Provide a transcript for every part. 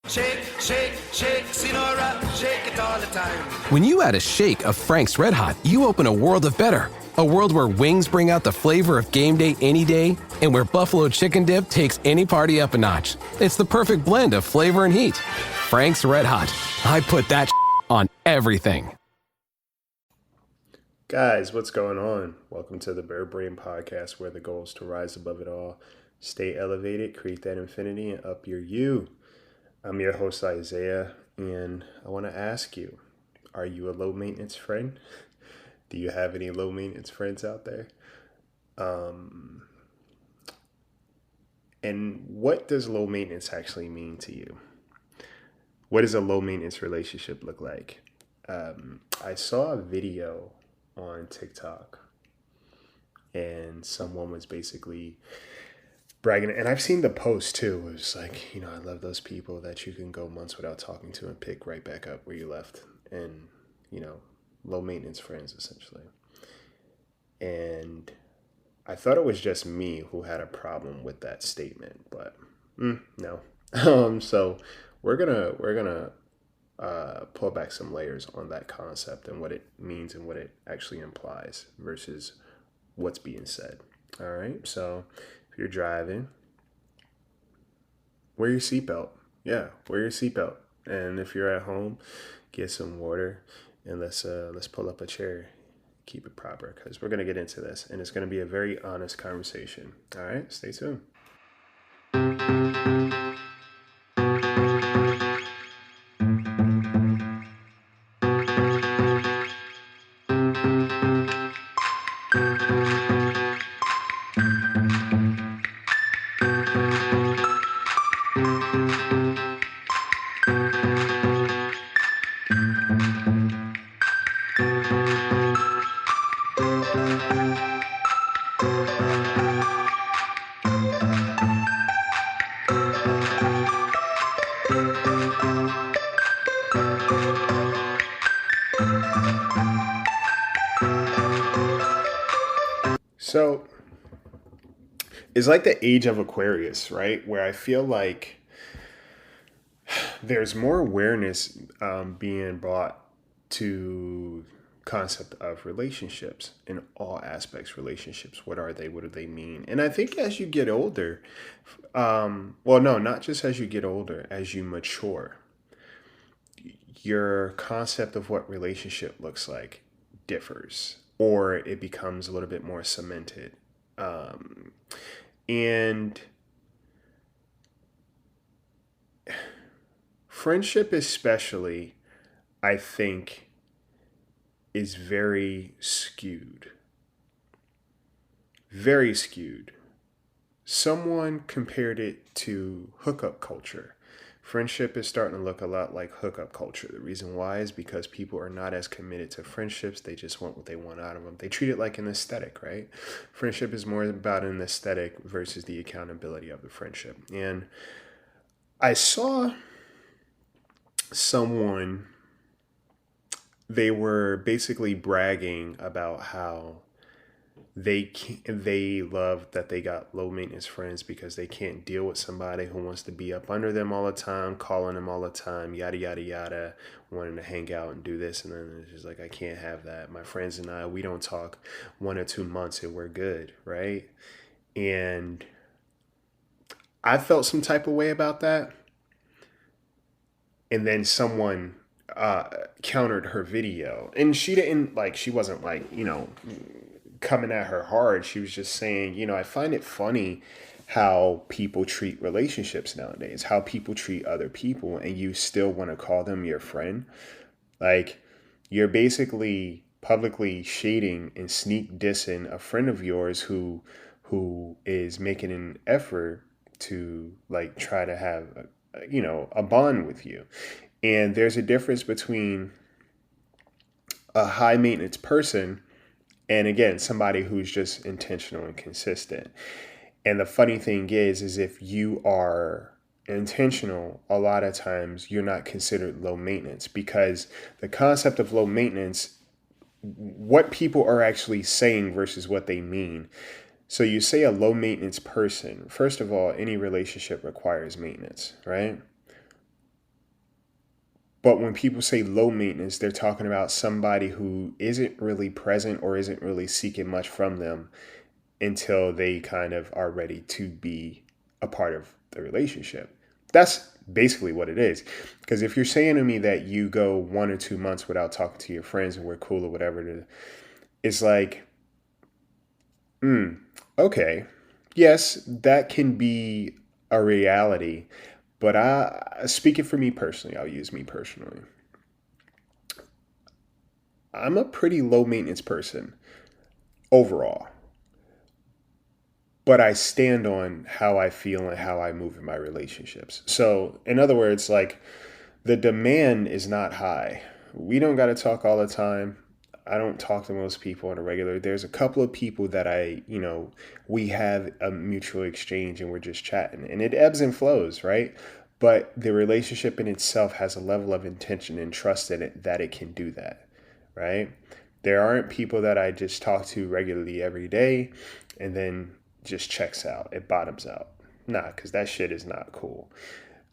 Shake, shake, shake, Sinora, shake it all the time. When you add a shake of Frank's Red Hot, you open a world of better. A world where wings bring out the flavor of game day any day, and where buffalo chicken dip takes any party up a notch. It's the perfect blend of flavor and heat. Frank's Red Hot. I put that on everything. Guys, what's going on? Welcome to the Bird Brain Podcast, where the goal is to rise above it all, stay elevated, create that infinity, and up your you. I'm your host, Isaiah, and I want to ask you, are you a low-maintenance friend? Do you have any low-maintenance friends out there? And what does low-maintenance actually mean to you? What does a low-maintenance relationship look like? I saw a video on TikTok, and someone was basically bragging, and I've seen the post too. It was like, I love those people that you can go months without talking to and pick right back up where you left, and low maintenance friends essentially. And I thought it was just me who had a problem with that statement, but no. So we're gonna pull back some layers on that concept and what it means and what it actually implies versus what's being said. All right, so if you're driving, wear your seatbelt. Yeah, wear your seatbelt. And if you're at home, get some water and let's pull up a chair, keep it proper, because we're gonna get into this, and it's gonna be a very honest conversation. All right, stay tuned. So it's like the age of Aquarius, right? Where I feel like there's more awareness being brought to concept of relationships in all aspects. Relationships, what are they? What do they mean? And I think as you get older, not just as you get older, as you mature, your concept of what relationship looks like differs, or it becomes a little bit more cemented. And friendship especially, I think, is very skewed. Very skewed. Someone compared it to hookup culture. Friendship is starting to look a lot like hookup culture. The reason why is because people are not as committed to friendships. They just want what they want out of them. They treat it like an aesthetic, right? Friendship is more about an aesthetic versus the accountability of the friendship. And I saw someone, they were basically bragging about how they love that they got low maintenance friends because they can't deal with somebody who wants to be up under them all the time, calling them all the time, yada yada yada, wanting to hang out and do this, and then it's just like, I can't have that. My friends and I, we don't talk 1 or 2 months and we're good, right? And I felt some type of way about that, and then someone countered her video, and she wasn't coming at her hard. She was just saying, I find it funny how people treat relationships nowadays, how people treat other people, and you still want to call them your friend. Like, you're basically publicly shading and sneak dissing a friend of yours who is making an effort to try to have a bond with you. And there's a difference between a high maintenance person and, again, somebody who's just intentional and consistent. And the funny thing is if you are intentional, a lot of times you're not considered low maintenance, because the concept of low maintenance, what people are actually saying versus what they mean. So you say a low maintenance person, first of all, any relationship requires maintenance, right? But when people say low maintenance, they're talking about somebody who isn't really present or isn't really seeking much from them until they kind of are ready to be a part of the relationship. That's basically what it is. Because if you're saying to me that you go 1 or 2 months without talking to your friends and we're cool or whatever, it's like, okay, yes, that can be a reality. But speaking for me personally, I'll use me personally. I'm a pretty low maintenance person overall, but I stand on how I feel and how I move in my relationships. So, in other words, like the demand is not high. We don't got to talk all the time. I don't talk to most people on a regular. There's a couple of people that we have a mutual exchange and we're just chatting, and it ebbs and flows, right? But the relationship in itself has a level of intention and trust in it that it can do that, right? There aren't people that I just talk to regularly every day and then just checks out. It bottoms out. Nah, because that shit is not cool.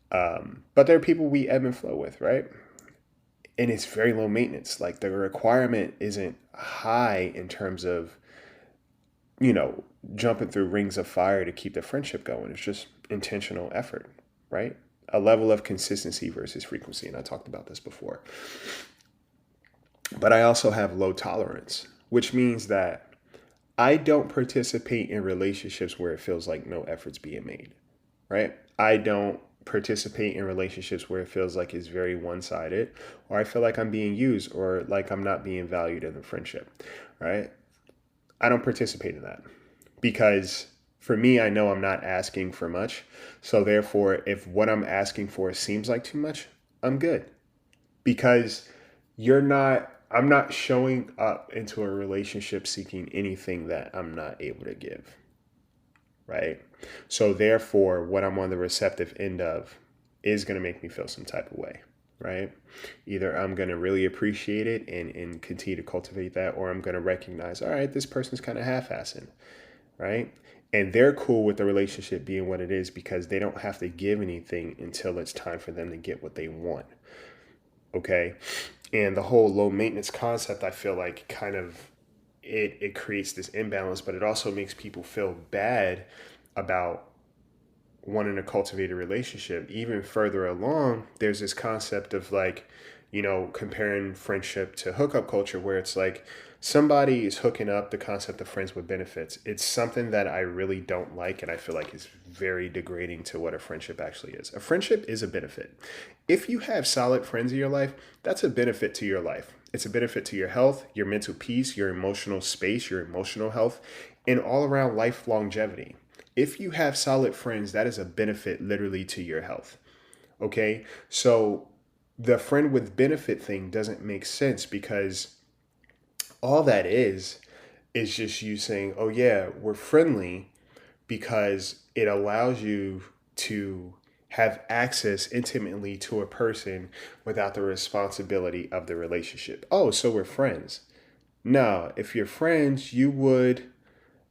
But there are people we ebb and flow with, right? And it's very low maintenance. Like the requirement isn't high in terms of, jumping through rings of fire to keep the friendship going. It's just intentional effort, right? A level of consistency versus frequency. And I talked about this before. But I also have low tolerance, which means that I don't participate in relationships where it feels like no effort's being made, right? I don't participate in relationships where it feels like it's very one-sided, or I feel like I'm being used, or like I'm not being valued in the friendship, right? I don't participate in that because for me, I know I'm not asking for much. So therefore, if what I'm asking for seems like too much, I'm good, because I'm not showing up into a relationship seeking anything that I'm not able to give, right? So therefore, what I'm on the receptive end of is going to make me feel some type of way, right? Either I'm going to really appreciate it and continue to cultivate that, or I'm going to recognize, all right, this person's kind of half-assing, right? And they're cool with the relationship being what it is because they don't have to give anything until it's time for them to get what they want, okay? And the whole low maintenance concept, I feel like kind of it creates this imbalance, but it also makes people feel bad about wanting to cultivate a relationship. Even further along, there's this concept of like, comparing friendship to hookup culture, where it's like somebody is hooking up, the concept of friends with benefits. It's something that I really don't like, and I feel like it's very degrading to what a friendship actually is. A friendship is a benefit. If you have solid friends in your life, that's a benefit to your life. It's a benefit to your health, your mental peace, your emotional space, your emotional health, and all around life longevity. If you have solid friends, that is a benefit literally to your health. Okay? So the friend with benefit thing doesn't make sense because all that is just you saying, oh yeah, we're friendly because it allows you to have access intimately to a person without the responsibility of the relationship. Oh, so we're friends. No, if you're friends, you would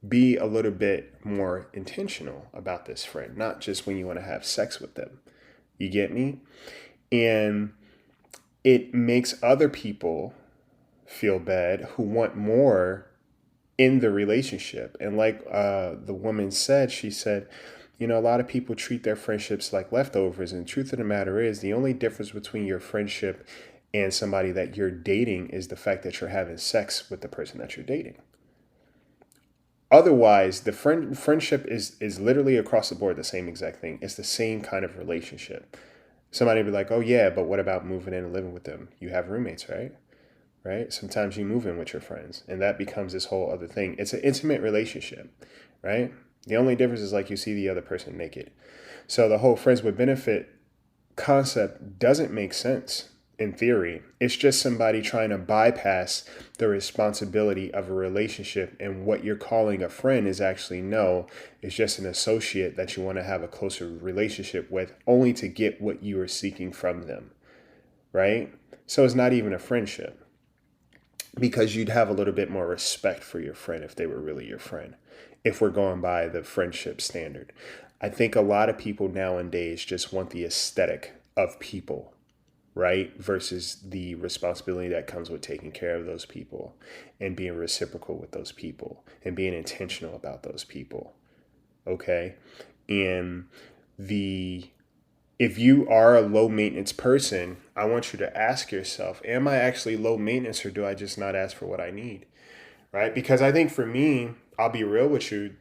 be a little bit more intentional about this friend, not just when you want to have sex with them. You get me? And it makes other people feel bad who want more in the relationship. And like the woman said, she said, a lot of people treat their friendships like leftovers. And the truth of the matter is, the only difference between your friendship and somebody that you're dating is the fact that you're having sex with the person that you're dating. Otherwise, the friendship is literally across the board the same exact thing. It's the same kind of relationship. Somebody would be like, oh yeah, but what about moving in and living with them? You have roommates, right? Right? Sometimes you move in with your friends, and that becomes this whole other thing. It's an intimate relationship, right? The only difference is like you see the other person naked. So the whole friends with benefit concept doesn't make sense in theory. It's just somebody trying to bypass the responsibility of a relationship, and what you're calling a friend is actually it's just an associate that you want to have a closer relationship with, only to get what you are seeking from them, right? So it's not even a friendship, because you'd have a little bit more respect for your friend if they were really your friend, if we're going by the friendship standard. I think a lot of people nowadays just want the aesthetic of people, right? Versus the responsibility that comes with taking care of those people and being reciprocal with those people and being intentional about those people. Okay. And if you are a low maintenance person, I want you to ask yourself, am I actually low maintenance, or do I just not ask for what I need? Right? Because I think for me, I'll be real with you,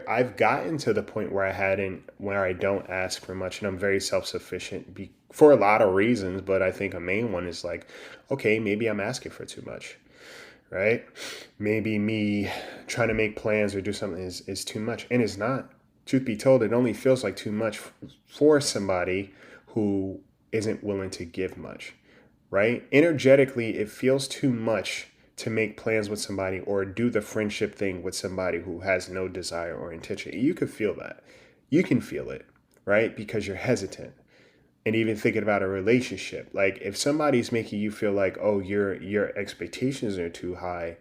I've gotten to the point where I don't ask for much, and I'm very self-sufficient for a lot of reasons, but I think a main one is like, okay, maybe I'm asking for too much, right? Maybe me trying to make plans or do something is too much, and it's not. Truth be told, it only feels like too much for somebody who isn't willing to give much, right? Energetically, it feels too much to make plans with somebody or do the friendship thing with somebody who has no desire or intention. You can feel that. You can feel it, right? Because you're hesitant. And even thinking about a relationship, like if somebody's making you feel like, oh, your expectations are too high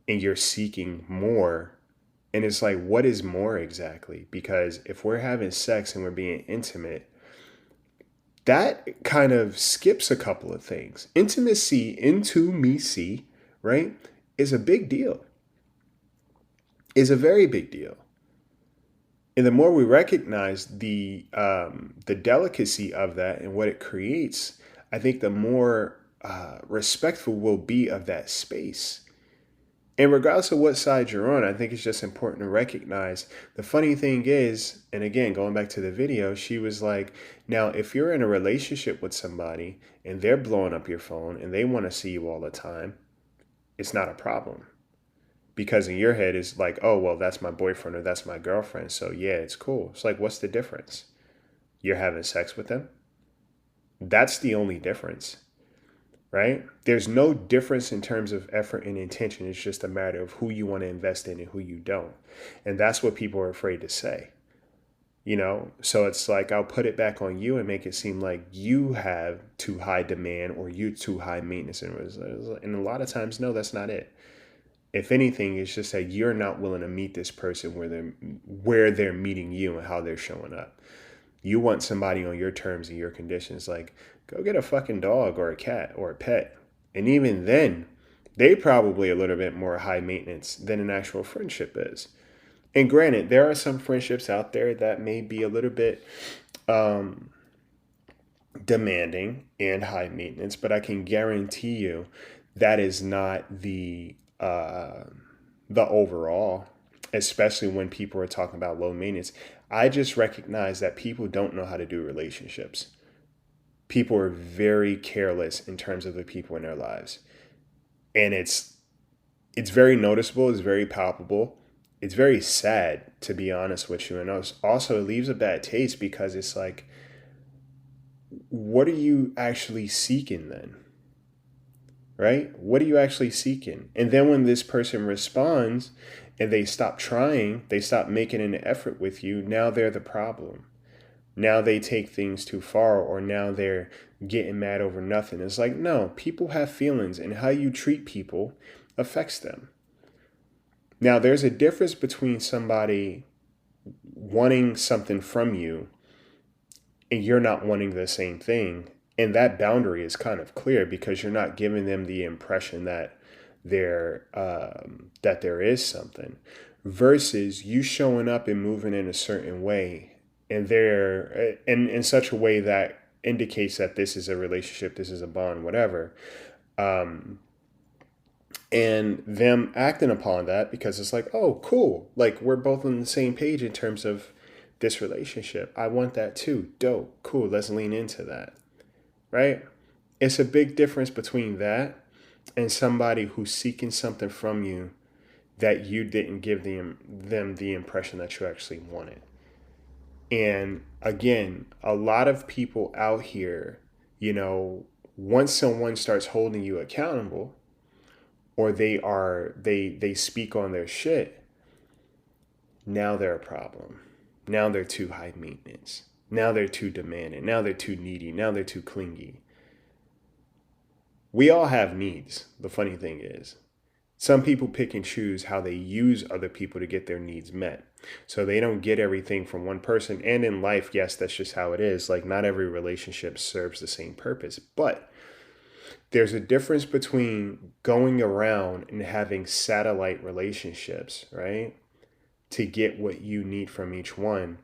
and you're seeking more, and it's like, what is more exactly? Because if we're having sex and we're being intimate, that kind of skips a couple of things. Intimacy, right, is a big deal. Is a very big deal. And the more we recognize the delicacy of that and what it creates, I think the more respectful we'll be of that space. And regardless of what side you're on, I think it's just important to recognize the funny thing is, and again, going back to the video, she was like, now, if you're in a relationship with somebody and they're blowing up your phone and they want to see you all the time, it's not a problem. Because in your head, it's like, oh, well, that's my boyfriend or that's my girlfriend. So yeah, it's cool. It's like, what's the difference? You're having sex with them? That's the only difference. Right? There's no difference in terms of effort and intention. It's just a matter of who you want to invest in and who you don't. And that's what people are afraid to say. So it's like, I'll put it back on you and make it seem like you have too high demand or you too high maintenance. And a lot of times, no, that's not it. If anything, it's just that you're not willing to meet this person where they're meeting you and how they're showing up. You want somebody on your terms and your conditions. Like, go get a fucking dog or a cat or a pet. And even then, they probably a little bit more high maintenance than an actual friendship is. And granted, there are some friendships out there that may be a little bit demanding and high maintenance, but I can guarantee you that is not the overall, especially when people are talking about low maintenance. I just recognize that people don't know how to do relationships. People are very careless in terms of the people in their lives. And it's very noticeable, it's very palpable. It's very sad, to be honest with you. And also it leaves a bad taste because it's like, what are you actually seeking then? Right? What are you actually seeking? And then when this person responds and they stop trying, they stop making an effort with you, now they're the problem. Now they take things too far, or now they're getting mad over nothing. It's like, no, people have feelings, and how you treat people affects them. Now, there's a difference between somebody wanting something from you and you're not wanting the same thing. And that boundary is kind of clear because you're not giving them the impression that there is something, versus you showing up and moving in a certain way and they're in such a way that indicates that this is a relationship, this is a bond, whatever. And them acting upon that because it's like, oh, cool. Like, we're both on the same page in terms of this relationship. I want that too. Dope. Cool. Let's lean into that. Right? It's a big difference between that and somebody who's seeking something from you that you didn't give them the impression that you actually wanted. And again, a lot of people out here, once someone starts holding you accountable, or they speak on their shit, now they're a problem. Now they're too high maintenance. Now they're too demanding. Now they're too needy. Now they're too clingy. We all have needs. The funny thing is, Some people pick and choose how they use other people to get their needs met. So they don't get everything from one person. And in life, yes, that's just how it is. Like, not every relationship serves the same purpose. But there's a difference between going around and having satellite relationships, right? To get what you need from each one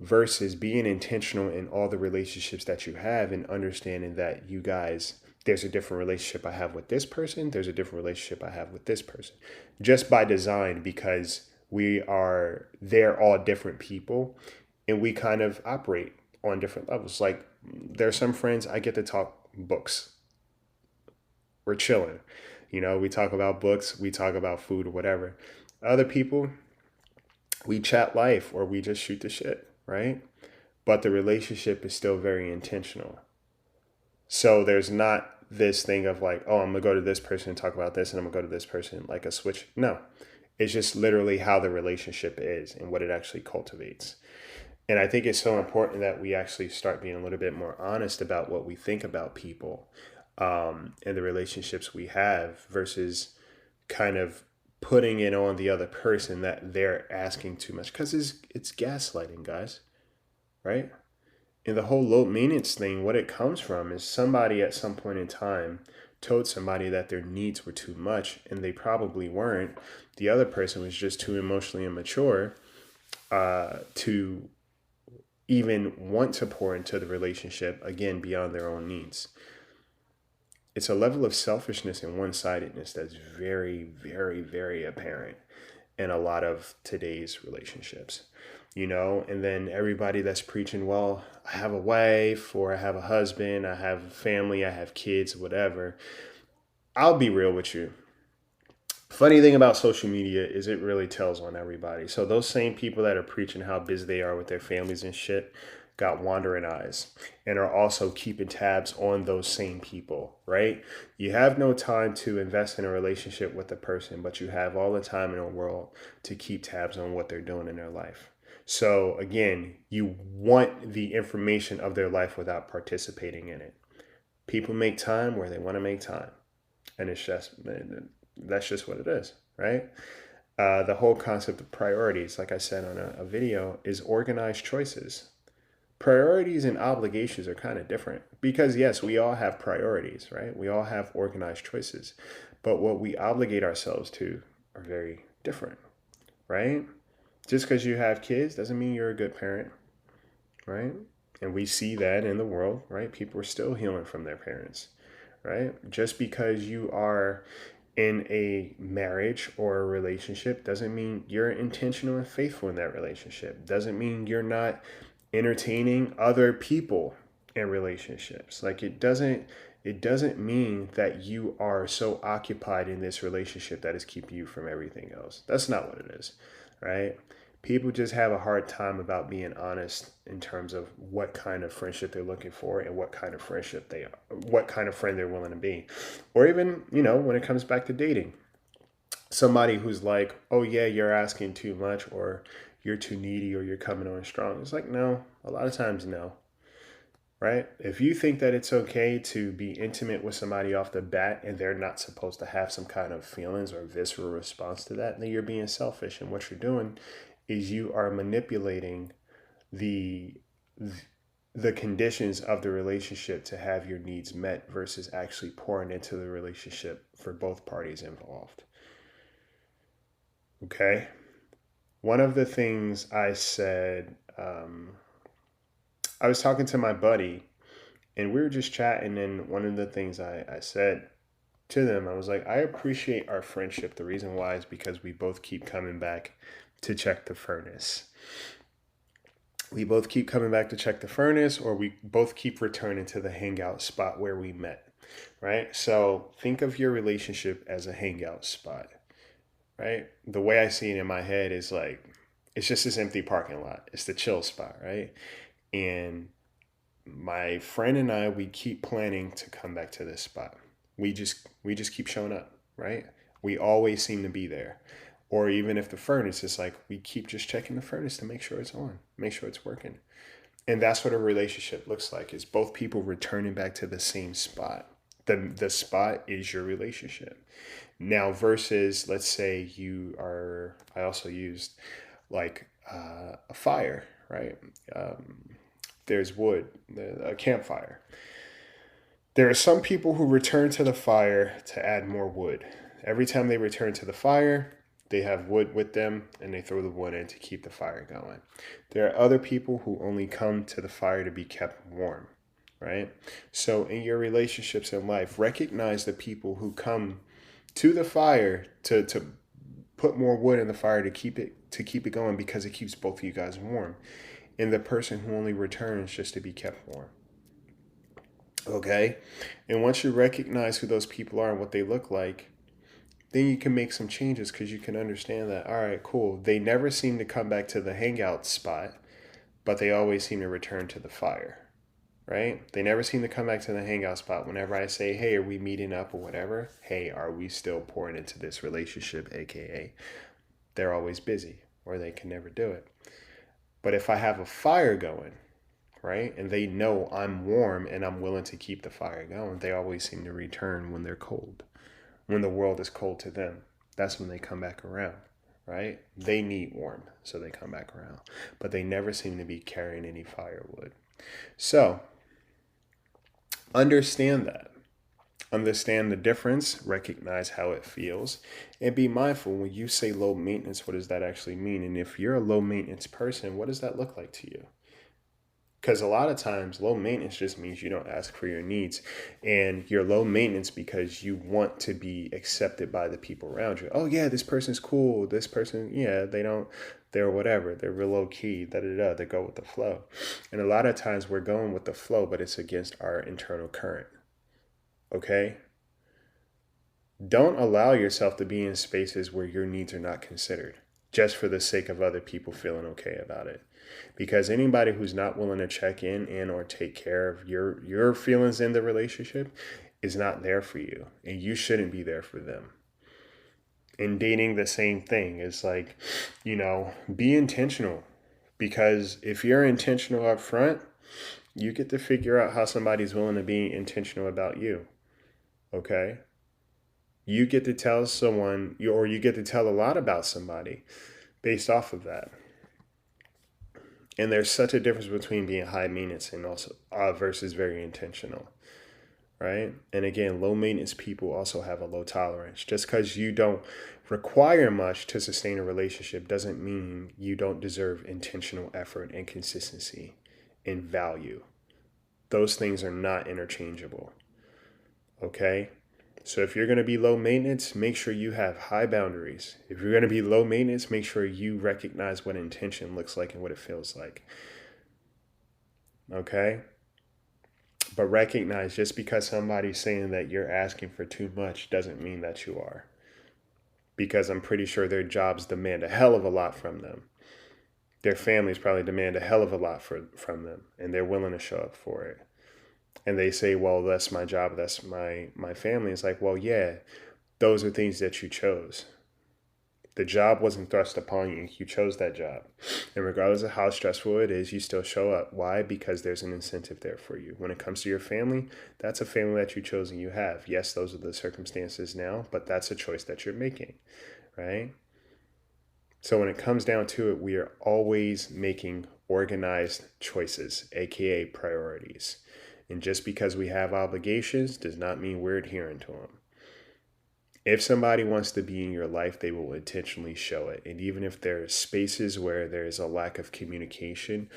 versus being intentional in all the relationships that you have and understanding that you guys, there's a different relationship I have with this person, there's a different relationship I have with this person, just by design, because they're all different people and we kind of operate on different levels. Like, there are some friends I get to talk books. We're chilling. We talk about books, we talk about food or whatever. Other people, we chat life or we just shoot the shit, right? But the relationship is still very intentional. So there's not this thing of like, oh, I'm going to go to this person and talk about this, and I'm going to go to this person, like a switch. No, it's just literally how the relationship is and what it actually cultivates. And I think it's so important that we actually start being a little bit more honest about what we think about people, and the relationships we have, versus kind of putting it on the other person that they're asking too much, because it's gaslighting, guys, right? And the whole low maintenance thing, what it comes from is somebody at some point in time told somebody that their needs were too much, and they probably weren't. The other person was just too emotionally immature to even want to pour into the relationship, again, beyond their own needs. It's a level of selfishness and one-sidedness that's very, very, very apparent in a lot of today's relationships. And then everybody that's preaching, well, I have a wife, or I have a husband, I have a family, I have kids, whatever. I'll be real with you. Funny thing about social media is it really tells on everybody. So those same people that are preaching how busy they are with their families and shit got wandering eyes and are also keeping tabs on those same people, right? You have no time to invest in a relationship with a person, but you have all the time in the world to keep tabs on what they're doing in their life. So again, you want the information of their life without participating in it. People make time where they want to make time. And that's just what it is, right? The whole concept of priorities, like I said on a video, is organized choices. Priorities and obligations are kind of different because, yes, we all have priorities, right? We all have organized choices, but what we obligate ourselves to are very different, right? Just because you have kids doesn't mean you're a good parent, right? And we see that in the world, right? People are still healing from their parents, right? Just because you are in a marriage or a relationship doesn't mean you're intentional and faithful in that relationship. Doesn't mean you're not entertaining other people in relationships. Like, it doesn't mean that you are so occupied in this relationship that is keeping you from everything else. That's not what it is, right? People just have a hard time about being honest in terms of what kind of friendship they're looking for and what kind of what kind of friend they're willing to be. Or even, when it comes back to dating, somebody who's like, oh yeah, you're asking too much, or you're too needy, or you're coming on strong. It's like, no, a lot of times, no. Right? If you think that it's okay to be intimate with somebody off the bat and they're not supposed to have some kind of feelings or visceral response to that, then you're being selfish. And what you're doing is you are manipulating the conditions of the relationship to have your needs met versus actually pouring into the relationship for both parties involved. Okay? One of the things I said, I was talking to my buddy and we were just chatting, and one of the things I said to them, I was like, I appreciate our friendship. The reason why is because we both keep coming back to check the furnace. We both keep coming back to check the furnace, or we both keep returning to the hangout spot where we met, right? So think of your relationship as a hangout spot, right? The way I see it in my head is like, it's just this empty parking lot. It's the chill spot, right? And my friend and I, we keep planning to come back to this spot. We just keep showing up, right? We always seem to be there. Or even if the furnace is like, we keep just checking the furnace to make sure it's on, make sure it's working. And that's what a relationship looks like, is both people returning back to the same spot The spot is your relationship. Now, versus, let's say I also used like a fire, right? There's wood, a campfire. There are some people who return to the fire to add more wood. Every time they return to the fire, they have wood with them and they throw the wood in to keep the fire going. There are other people who only come to the fire to be kept warm, right? So in your relationships in life, recognize the people who come to the fire to put more wood in the fire to keep it going because it keeps both of you guys warm, and the person who only returns just to be kept warm. Okay? And once you recognize who those people are and what they look like, then you can make some changes because you can understand that, all right, cool. They never seem to come back to the hangout spot, but they always seem to return to the fire, right? They never seem to come back to the hangout spot. Whenever I say, hey, are we meeting up or whatever? Hey, are we still pouring into this relationship? AKA, they're always busy or they can never do it. But if I have a fire going, right, and they know I'm warm and I'm willing to keep the fire going, they always seem to return when they're cold. When the world is cold to them, that's when they come back around, right? They need warmth, so they come back around. But they never seem to be carrying any firewood. So, understand that. Understand the difference, recognize how it feels, and be mindful when you say low maintenance, what does that actually mean? And if you're a low maintenance person, what does that look like to you? Because a lot of times low maintenance just means you don't ask for your needs, and you're low maintenance because you want to be accepted by the people around you. Oh yeah, this person's cool. This person, yeah, they're whatever. They're real low key, They go with the flow. And a lot of times we're going with the flow, but it's against our internal current. Okay? Don't allow yourself to be in spaces where your needs are not considered just for the sake of other people feeling okay about it. Because anybody who's not willing to check in and or take care of your feelings in the relationship is not there for you, and you shouldn't be there for them. In dating, the same thing. It's like, be intentional, because if you're intentional up front, you get to figure out how somebody's willing to be intentional about you. Okay? You get to tell someone, or you get to tell a lot about somebody based off of that. And there's such a difference between being high maintenance and also versus very intentional, right? And again, low maintenance people also have a low tolerance. Just because you don't require much to sustain a relationship doesn't mean you don't deserve intentional effort and consistency and value. Those things are not interchangeable, okay? So if you're going to be low maintenance, make sure you have high boundaries. If you're going to be low maintenance, make sure you recognize what intention looks like and what it feels like. Okay? But recognize just because somebody's saying that you're asking for too much doesn't mean that you are. Because I'm pretty sure their jobs demand a hell of a lot from them. Their families probably demand a hell of a lot from them, and they're willing to show up for it. And they say, well, that's my job, that's my family. It's like, well, yeah, those are things that you chose. The job wasn't thrust upon you. You chose that job. And regardless of how stressful it is, you still show up. Why? Because there's an incentive there for you. When it comes to your family, that's a family that you chose and you have. Yes, those are the circumstances now, but that's a choice that you're making, right? So when it comes down to it, we are always making organized choices, aka priorities. And just because we have obligations does not mean we're adhering to them. If somebody wants to be in your life, they will intentionally show it. And even if there are spaces where there is a lack of communication,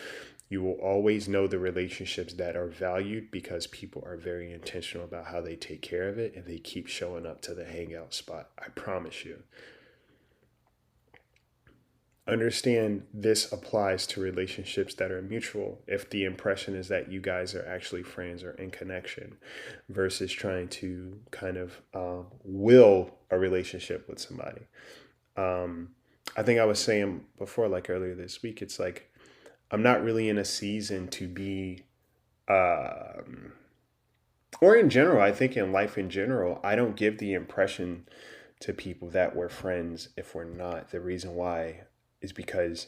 you will always know the relationships that are valued because people are very intentional about how they take care of it and they keep showing up to the hangout spot. I promise you. Understand this applies to relationships that are mutual if the impression is that you guys are actually friends or in connection versus trying to kind of will a relationship with somebody. I think I was saying before, like earlier this week, it's like I'm not really in a season to be, or in general, I think in life in general, I don't give the impression to people that we're friends if we're not. The reason why is because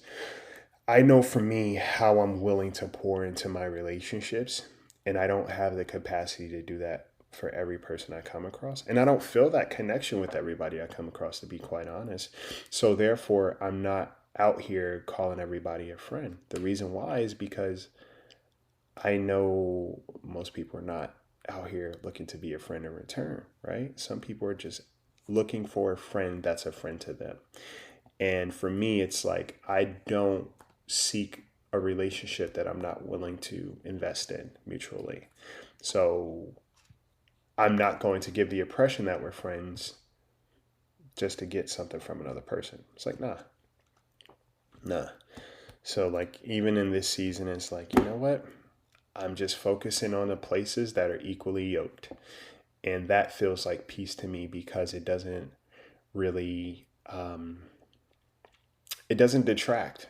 I know for me how I'm willing to pour into my relationships, and I don't have the capacity to do that for every person I come across. And I don't feel that connection with everybody I come across, to be quite honest. So therefore, I'm not out here calling everybody a friend. The reason why is because I know most people are not out here looking to be a friend in return, right? Some people are just looking for a friend that's a friend to them. And for me, it's like I don't seek a relationship that I'm not willing to invest in mutually. So I'm not going to give the impression that we're friends just to get something from another person. It's like, nah. So like even in this season, it's like, you know what? I'm just focusing on the places that are equally yoked. And that feels like peace to me because it doesn't really, it doesn't detract,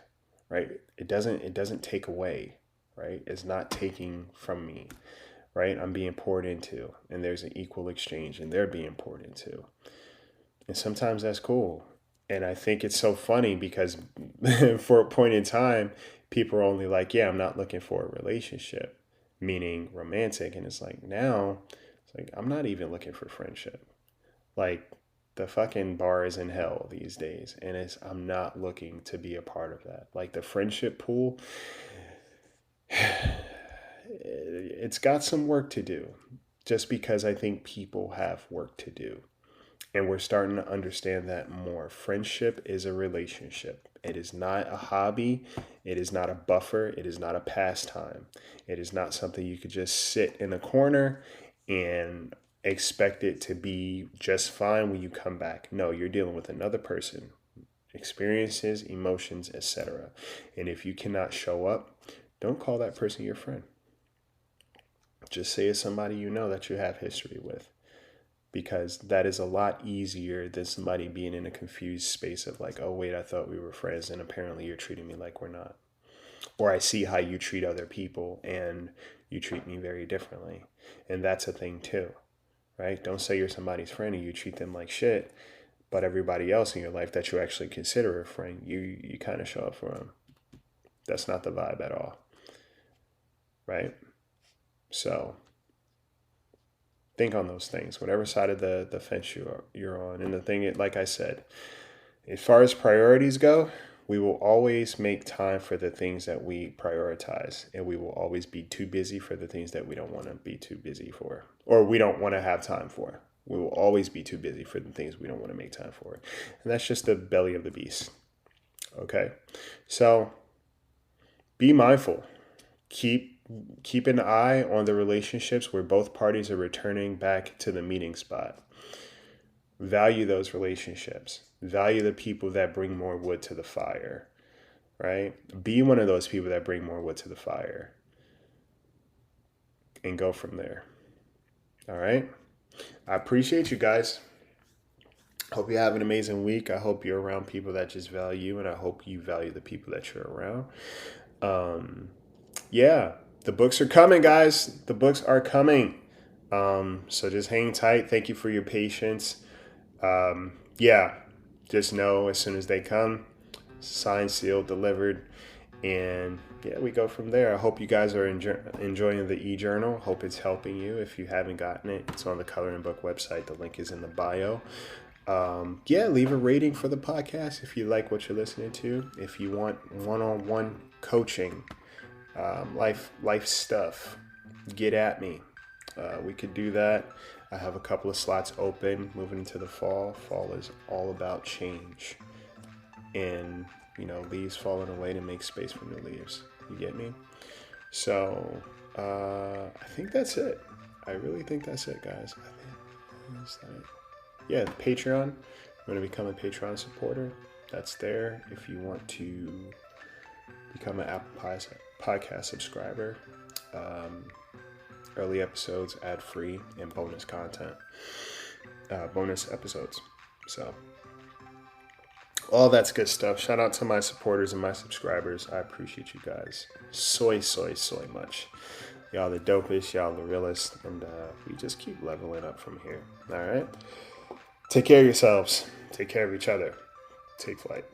right? It doesn't take away, right? It's not taking from me, right? I'm being poured into, and there's an equal exchange, and they're being poured into. And sometimes that's cool. And I think it's so funny because for a point in time, people are only like, yeah, I'm not looking for a relationship, meaning romantic. And it's like now, it's like, I'm not even looking for friendship. Like the fucking bar is in hell these days. And I'm not looking to be a part of that. Like the friendship pool, it's got some work to do just because I think people have work to do. And we're starting to understand that more. Friendship is a relationship. It is not a hobby. It is not a buffer. It is not a pastime. It is not something you could just sit in a corner and expect it to be just fine when you come back. No, you're dealing with another person, experiences, emotions, etc. And if you cannot show up, don't call that person your friend. Just say it's somebody you know that you have history with. Because that is a lot easier than somebody being in a confused space of like, oh, wait, I thought we were friends and apparently you're treating me like we're not. Or I see how you treat other people and you treat me very differently. And that's a thing too, right? Don't say you're somebody's friend and you treat them like shit, but everybody else in your life that you actually consider a friend, you kind of show up for them. That's not the vibe at all, right? So think on those things, whatever side of the fence you're on. And the thing, like I said, as far as priorities go, we will always make time for the things that we prioritize. And we will always be too busy for the things that we don't want to be too busy for. Or we don't want to have time for. We will always be too busy for the things we don't want to make time for. And that's just the belly of the beast. Okay? So be mindful. Keep an eye on the relationships where both parties are returning back to the meeting spot. Value those relationships. Value the people that bring more wood to the fire, right? Be one of those people that bring more wood to the fire and go from there. All right? I appreciate you guys. Hope you have an amazing week. I hope you're around people that just value you, and I hope you value the people that you're around. Yeah. The books are coming, guys. The books are coming. So just hang tight. Thank you for your patience. Yeah, just know as soon as they come, signed, sealed, delivered. And yeah, we go from there. I hope you guys are enjoying the e-journal. Hope it's helping you. If you haven't gotten it, it's on the Coloring Book website. The link is in the bio. Yeah, leave a rating for the podcast if you like what you're listening to. If you want one-on-one coaching, life stuff, get at me. We could do that. I have a couple of slots open moving into the fall. Fall is all about change and, leaves falling away to make space for new leaves. You get me? So, I think that's it. I really think that's it, guys. Yeah, Patreon. I'm going to become a Patreon supporter. That's there if you want to become an Apple Podcast subscriber. Early episodes, ad-free, and bonus content. Bonus episodes. So, all that's good stuff. Shout out to my supporters and my subscribers. I appreciate you guys so much. Y'all the dopest, y'all the realest, and we just keep leveling up from here. All right? Take care of yourselves. Take care of each other. Take flight.